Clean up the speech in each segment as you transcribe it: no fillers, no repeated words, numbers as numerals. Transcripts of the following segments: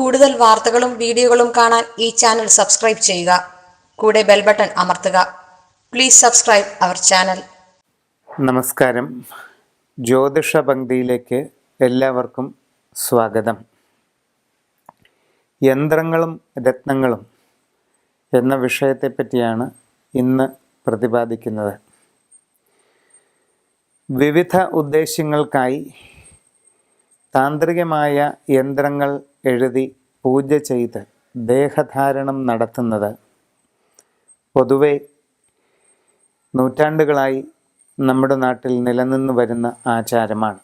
കൂടുതൽ വാർത്തകളും വീഡിയോകളും കാണാൻ ഈ ചാനൽ സബ്സ്ക്രൈബ് ചെയ്യുക. കൂടെ ബെൽ ബട്ടൺ അമർത്തുക. Please subscribe our channel. നമസ്കാരം. ജ്യോതിഷ പങ്ക്തിയിലേക്ക് എല്ലാവർക്കും സ്വാഗതം. യന്ത്രങ്ങളും രത്നങ്ങളും എന്ന വിഷയത്തെപ്പറ്റിയാണ് ഇന്ന് പ്രതിപാദിക്കുന്നത്. വിവിധ ഉദ്ദേശ്യങ്ങൾക്കായി താന്ത്രികമായ യന്ത്രങ്ങൾ എഴുതി പൂജ ചെയ്ത് ദേഹധാരണം നടത്തുന്നത് പൊതുവെ നൂറ്റാണ്ടുകളായി നമ്മുടെ നാട്ടിൽ നിലനിന്നു വരുന്ന ആചാരമാണ്.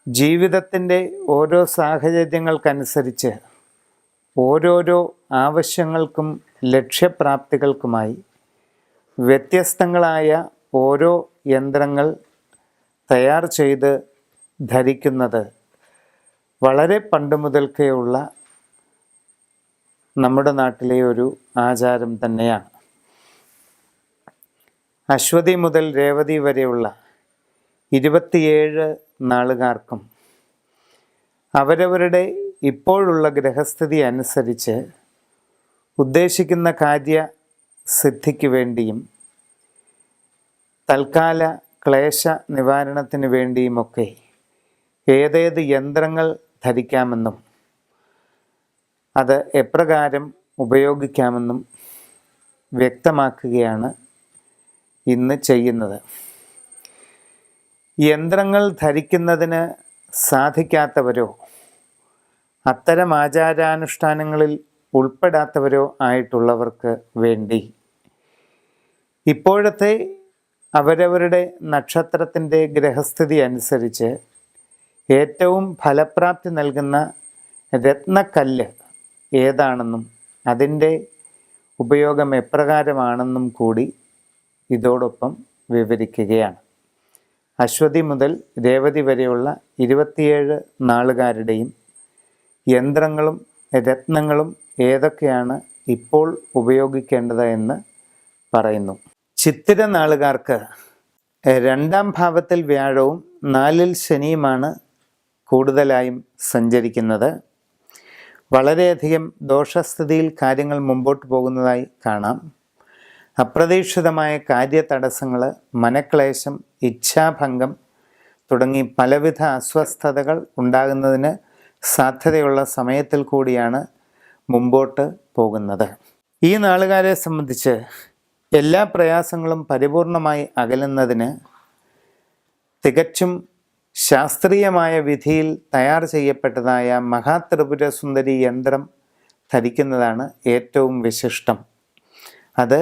ജീവിതത്തിൻ്റെ ഓരോ സാഹചര്യങ്ങൾക്കനുസരിച്ച് ഓരോരോ ആവശ്യങ്ങൾക്കും ലക്ഷ്യപ്രാപ്തികൾക്കുമായി വ്യത്യസ്തങ്ങളായ ഓരോ യന്ത്രങ്ങൾ തയ്യാർ ചെയ്ത് ധരിക്കുന്നത് വളരെ പണ്ട് മുതൽക്കേയുള്ള നമ്മുടെ നാട്ടിലെ ഒരു ആചാരം തന്നെയാണ്. അശ്വതി മുതൽ രേവതി വരെയുള്ള 27 നാളുകാർക്കും അവരവരുടെ ഇപ്പോഴുള്ള ഗ്രഹസ്ഥിതി അനുസരിച്ച് ഉദ്ദേശിക്കുന്ന കാര്യസിദ്ധിക്ക് വേണ്ടിയും തൽക്കാല ക്ലേശ നിവാരണത്തിന് വേണ്ടിയുമൊക്കെ ഏതേത് യന്ത്രങ്ങൾ ധരിക്കാമെന്നും അത് എപ്രകാരം ഉപയോഗിക്കാമെന്നും വ്യക്തമാക്കുകയാണ് ഇന്ന് ചെയ്യുന്നത്. യന്ത്രങ്ങൾ ധരിക്കുന്നതിന് സാധിക്കാത്തവരോ അത്തരം ആചാരാനുഷ്ഠാനങ്ങളിൽ ഉൾപ്പെടാത്തവരോ ആയിട്ടുള്ളവർക്ക് വേണ്ടി ഇപ്പോഴത്തെ അവരവരുടെ നക്ഷത്രത്തിൻ്റെ ഗ്രഹസ്ഥിതി അനുസരിച്ച് ഏറ്റവും ഫലപ്രാപ്തി നൽകുന്ന രത്നക്കല്ല് ഏതാണെന്നും അതിൻ്റെ ഉപയോഗം എപ്രകാരമാണെന്നും കൂടി ഇതോടൊപ്പം വിവരിക്കുകയാണ്. അശ്വതി മുതൽ രേവതി വരെയുള്ള 27 നാളുകാരുടെയും യന്ത്രങ്ങളും രത്നങ്ങളും ഏതൊക്കെയാണ് ഇപ്പോൾ ഉപയോഗിക്കേണ്ടത് എന്ന് പറയുന്നു. ചിത്തിര നാളുകാർക്ക് 2ാം ഭാവത്തിൽ വ്യാഴവും 4ൽ ശനിയുമാണ് കൂടുതലായും സഞ്ചരിക്കുന്നത്. വളരെയധികം ദോഷസ്ഥിതിയിൽ കാര്യങ്ങൾ മുമ്പോട്ട് പോകുന്നതായി കാണാം. അപ്രതീക്ഷിതമായ കാര്യതടസ്സങ്ങൾ, മനക്ലേശം, ഇച്ഛാഭംഗം തുടങ്ങി പലവിധ അസ്വസ്ഥതകൾ ഉണ്ടാകുന്നതിന് സാധ്യതയുള്ള സമയത്തിൽ കൂടിയാണ് മുമ്പോട്ട് പോകുന്നത്. ഈ നാളുകാരെ സംബന്ധിച്ച് എല്ലാ പ്രയാസങ്ങളും പരിപൂർണമായി അകലുന്നതിന് തികച്ചും ശാസ്ത്രീയമായ വിധിയിൽ തയ്യാർ ചെയ്യപ്പെട്ടതായ മഹാത്രിപുര സുന്ദരി യന്ത്രം ധരിക്കുന്നതാണ് ഏറ്റവും വിശിഷ്ടം. അത്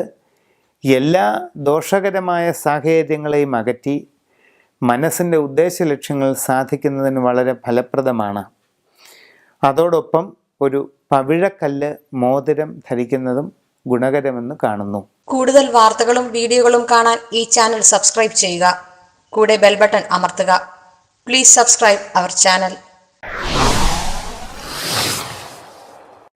എല്ലാ ദോഷകരമായ സാഹചര്യങ്ങളെയും അകറ്റി മനസ്സിൻ്റെ ഉദ്ദേശ ലക്ഷ്യങ്ങൾ സാധിക്കുന്നതിന് വളരെ ഫലപ്രദമാണ്. അതോടൊപ്പം ഒരു പവിഴക്കല്ല് മോതിരം ധരിക്കുന്നതും ഗുണകരമെന്ന് കാണുന്നു. കൂടുതൽ വാർത്തകളും വീഡിയോകളും കാണാൻ ഈ ചാനൽ സബ്സ്ക്രൈബ് ചെയ്യുക. കൂടെ ബെൽ ബട്ടൺ അമർത്തുക. Please subscribe our channel.